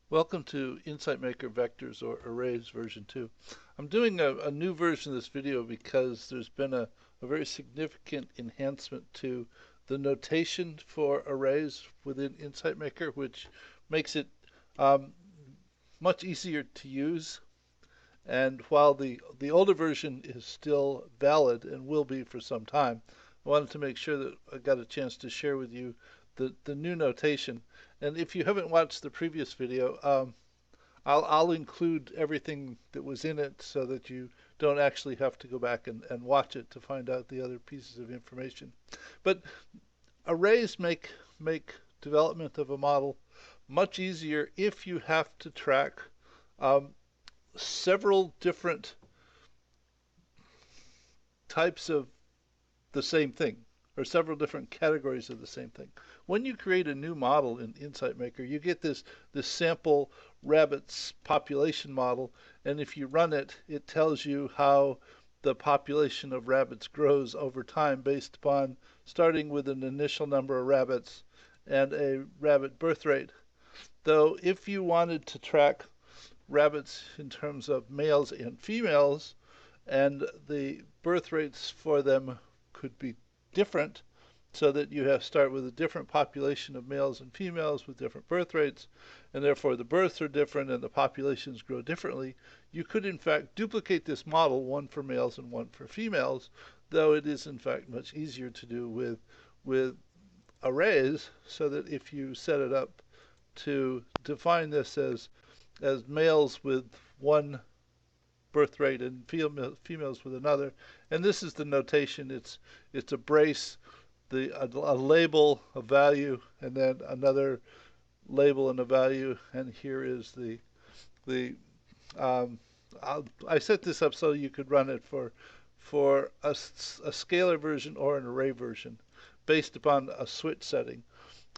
Welcome to Insight Maker Vectors or Arrays version 2. I'm doing a new version of this video because there's been a very significant enhancement to the notation for arrays within Insight Maker, which makes it um, much easier to use. And while the older version is still valid and will be for some time, I wanted to make sure that I got a chance to share with you the new notation. And if you haven't watched the previous video, I'll include everything that was in it so that you don't actually have to go back and watch it to find out the other pieces of information. But arrays make development of a model much easier if you have to track um, several different types of the same thing, or several different categories of the same thing. When you create a new model in Insight Maker, you get this sample rabbits population model, and if you run it, it tells you how the population of rabbits grows over time based upon starting with an initial number of rabbits and a rabbit birth rate. Though if you wanted to track rabbits in terms of males and females, and the birth rates for them could be different, so that you have start with a different population of males and females with different birth rates, and therefore the births are different and the populations grow differently. You could in fact duplicate this model, one for males and one for females, though it is in fact much easier to do with arrays, so that if you set it up to define this as males with one birth rate and females with another. And this is the notation. It's a brace, a label, a value, and then another label and a value. And here is the I set this up so you could run it for a scalar version or an array version based upon a switch setting.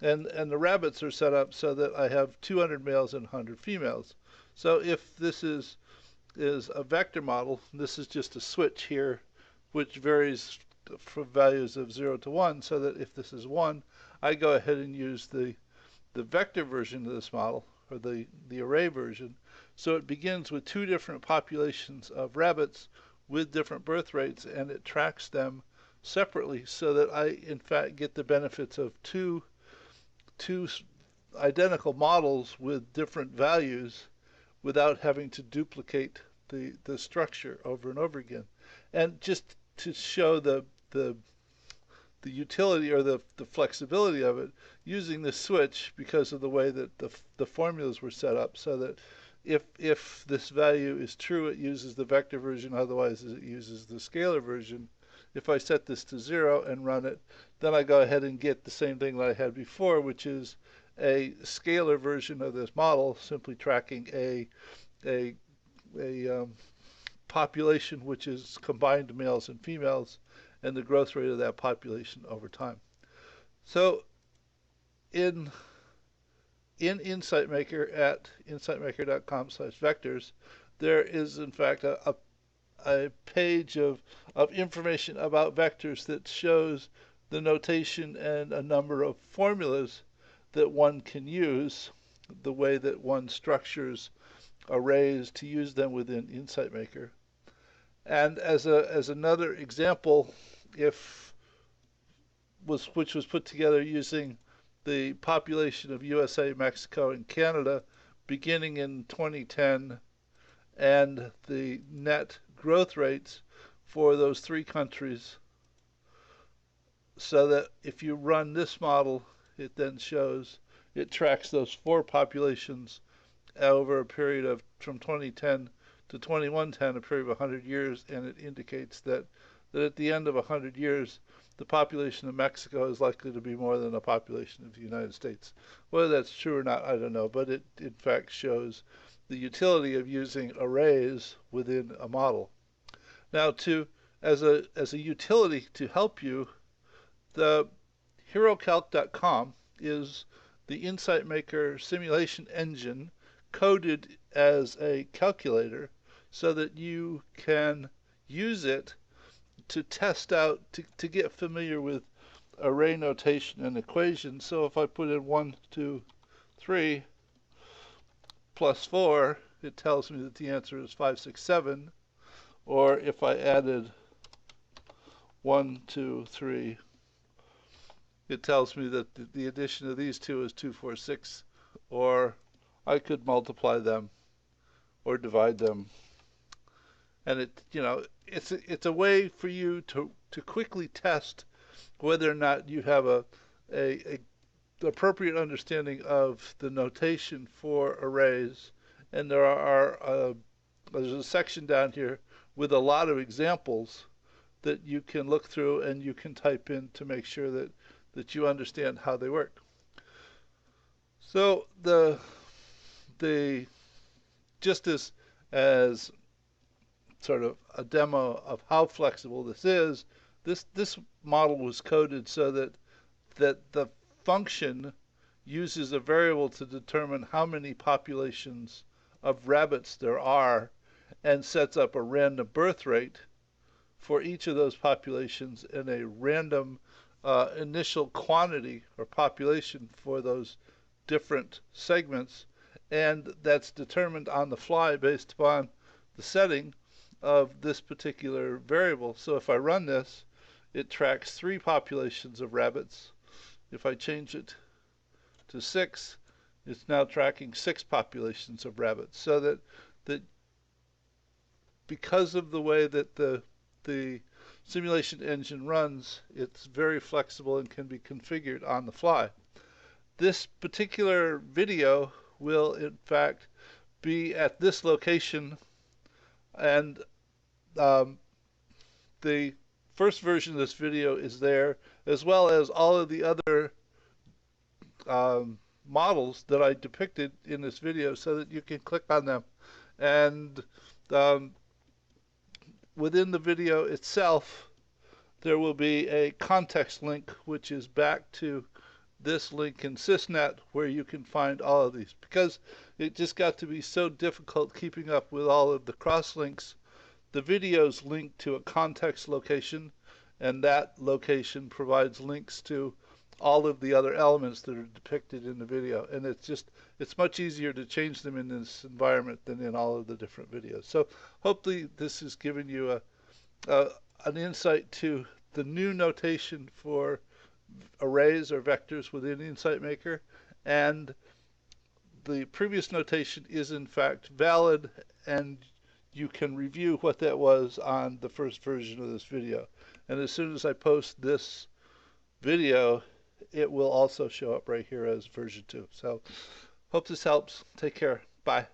And the rabbits are set up so that I have 200 males and 100 females. So if this is a vector model, this is just a switch here, which varies from values of 0 to 1, so that if this is 1, I go ahead and use the vector version of this model, or the array version. So it begins with two different populations of rabbits with different birth rates, and it tracks them separately so that I, in fact, get the benefits of two identical models with different values without having to duplicate the structure over and over again. And just to show the utility or the flexibility of it, using the switch because of the way that the formulas were set up, so that if this value is true, it uses the vector version, otherwise it uses the scalar version. If I set this to 0 and run it, then I go ahead and get the same thing that I had before, which is a scalar version of this model, simply tracking a population which is combined males and females, and the growth rate of that population over time. So in Insight Maker at insightmaker.com/vectors, there is in fact a page of information about vectors that shows the notation and a number of formulas that one can use, the way that one structures arrays to use them within Insight Maker. And as another example, which was put together using the population of USA, Mexico, and Canada beginning in 2010, and the net growth rates for those three countries, so that if you run this model, it then shows, it tracks those four populations over a period of from 2010 to 2110, a period of 100 years, and it indicates that at the end of 100 years, the population of Mexico is likely to be more than the population of the United States. Whether that's true or not, I don't know, but it in fact shows the utility of using arrays within a model. Now, as a utility to help you, the HeroCalc.com is the Insight Maker simulation engine coded as a calculator, so that you can use it to test out, to get familiar with array notation and equations. So if I put in 1, 2, 3, plus 4, it tells me that the answer is 5, 6, 7. Or if I added 1, 2, 3, it tells me that the addition of these two is 2, 4, 6. Or I could multiply them or divide them. And it's a way for you to quickly test whether or not you have a appropriate understanding of the notation for arrays. And there's a section down here with a lot of examples that you can look through and you can type in to make sure that you understand how they work. So just as sort of a demo of how flexible this is, this model was coded so that the function uses a variable to determine how many populations of rabbits there are and sets up a random birth rate for each of those populations and a random initial quantity or population for those different segments, and that's determined on the fly based upon the setting of this particular variable. So if I run this, it tracks 3 populations of rabbits. If I change it to 6, it's now tracking 6 populations of rabbits. So that because of the way that the simulation engine runs, it's very flexible and can be configured on the fly. This particular video will in fact be at this location, and the first version of this video is there, as well as all of the other models that I depicted in this video, so that you can click on them. And within the video itself, there will be a context link, which is back to this link in SysNet, where you can find all of these, because it just got to be so difficult keeping up with all of the cross links. The videos link to a context location, and that location provides links to all of the other elements that are depicted in the video. And it's much easier to change them in this environment than in all of the different videos. So hopefully this has given you an insight to the new notation for arrays or vectors within Insight Maker, and the previous notation is in fact valid, and you can review what that was on the first version of this video. And as soon as I post this video, it will also show up right here as version 2. So hope this helps. Take care. Bye.